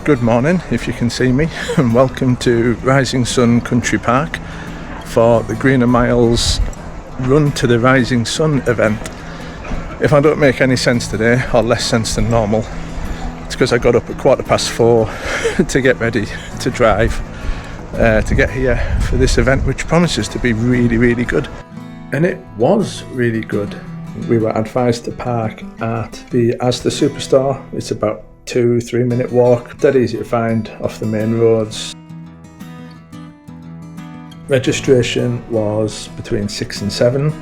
Good morning, if you can see me, and welcome to Rising Sun Country Park for the Greener Miles Run to the Rising Sun event. If I don't make any sense today, or less sense than normal, it's because I got up at 4:15 to get ready to drive to get here for this event, which promises to be really good. And it was really good. We were advised to park at the Asda Superstore. It's about 2-3 minute walk, dead easy to find off the main roads. Registration was between 6 and 7.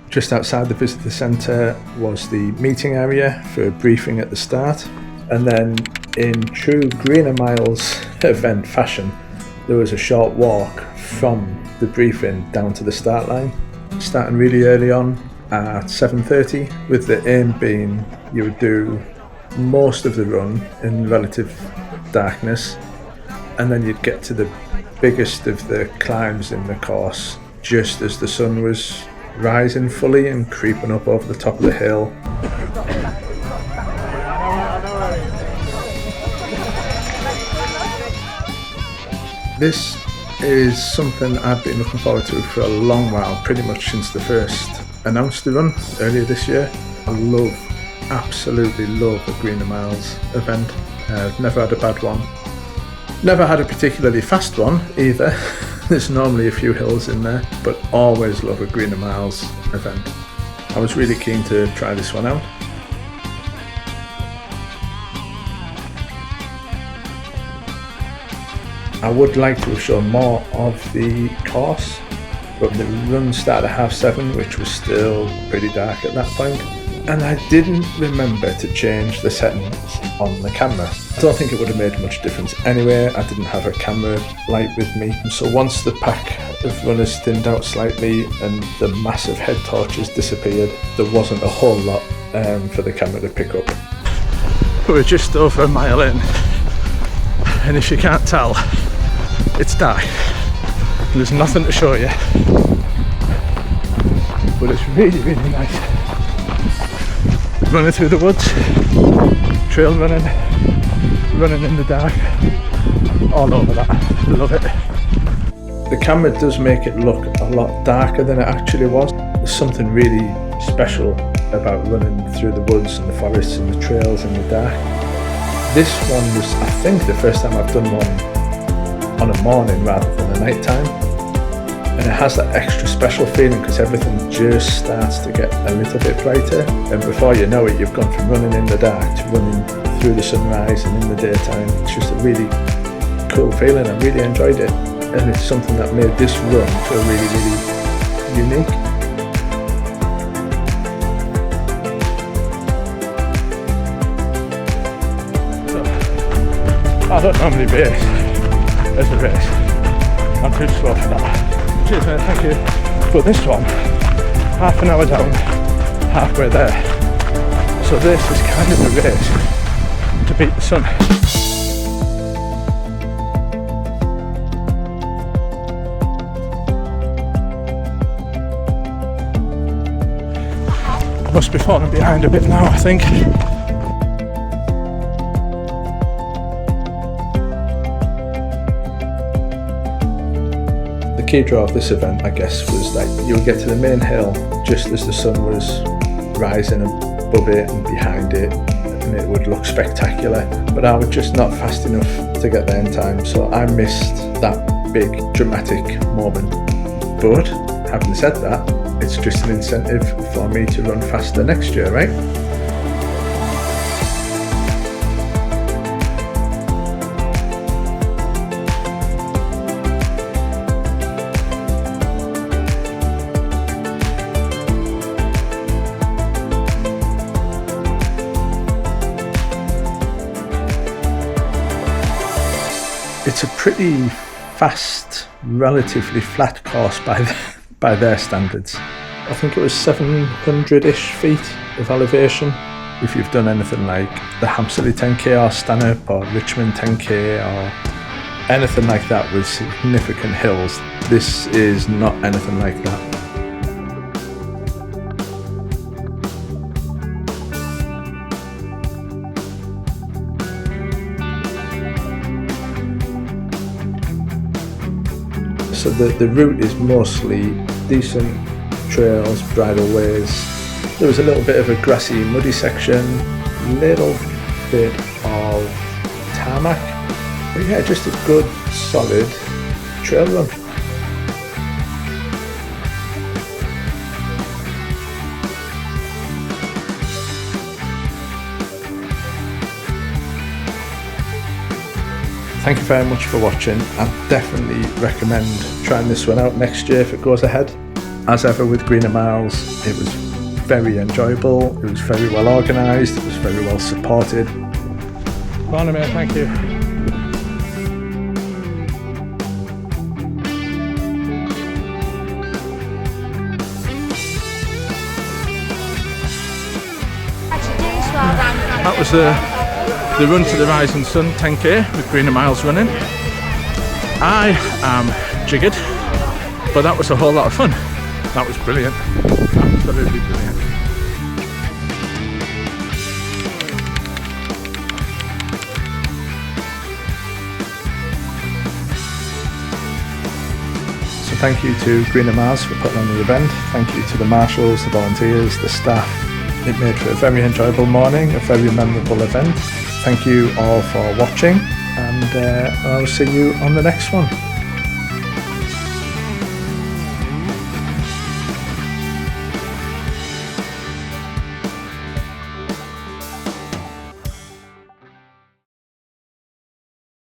Just outside the visitor centre was the meeting area for a briefing at the start, and then in true Greener Miles event fashion, there was a short walk from the briefing down to the start line, starting really early on at 7:30, with the aim being you would do most of the run in relative darkness, and then you'd get to the biggest of the climbs in the course just as the sun was rising fully and creeping up over the top of the hill. This is something I've been looking forward to for a long while, pretty much since the first announced the run earlier this year. I absolutely love a Greener Miles event. I've never had a bad one. Never had a particularly fast one either. There's normally a few hills in there, but always love a Greener Miles event. I was really keen to try this one out. I would like to have shown more of the course, but the run started at 7:30, which was still pretty dark at that point. And I didn't remember to change the settings on the camera. I don't think it would have made much difference anyway. I didn't have a camera light with me. So once the pack of runners thinned out slightly and the massive head torches disappeared, there wasn't a whole lot for the camera to pick up. We're just over a mile in, and if you can't tell, it's dark. There's nothing to show you, but it's really nice. Running through the woods, trail running in the dark, all over that. Love it. The camera does make it look a lot darker than it actually was. There's something really special about running through the woods and the forests and the trails in the dark. This one was, I think, the first time I've done one on a morning rather than a night time. And it has that extra special feeling because everything just starts to get a little bit brighter, and before you know it, you've gone from running in the dark to running through the sunrise and in the daytime. It's just a really cool feeling. I really enjoyed it, and it's something that made this run feel really unique. So, I don't normally race as a race. I'm too slow for that. Cheers mate, thank you. But this one, half an hour down, halfway there. So this is kind of a race to beat the sun. Must be falling behind a bit now, I think. The key draw of this event, I guess, was that you would get to the main hill just as the sun was rising above it and behind it, and it would look spectacular. But I was just not fast enough to get there in time, so I missed that big dramatic moment. But having said that, it's just an incentive for me to run faster next year, right? It's a pretty fast, relatively flat course by their standards. I think it was 700-ish feet of elevation. If you've done anything like the Hampsley 10k or Stanhope or Richmond 10k or anything like that with significant hills, this is not anything like that. So the route is mostly decent trails, bridle ways. There was a little bit of a grassy, muddy section, little bit of tarmac, but yeah, just a good, solid trail run. Thank you very much for watching. I definitely recommend trying this one out next year if it goes ahead. As ever with Greener Miles, it was very enjoyable, it was very well organised, it was very well supported. Morning mate, thank you. That was the run to the rising sun 10k with Greener Miles running. I am jiggered, but that was a whole lot of fun. That was brilliant, absolutely brilliant. So thank you to Greener Miles for putting on the event. Thank you to the marshals, the volunteers, the staff. It made for a very enjoyable morning, a very memorable event. Thank you all for watching, and I'll see you on the next one.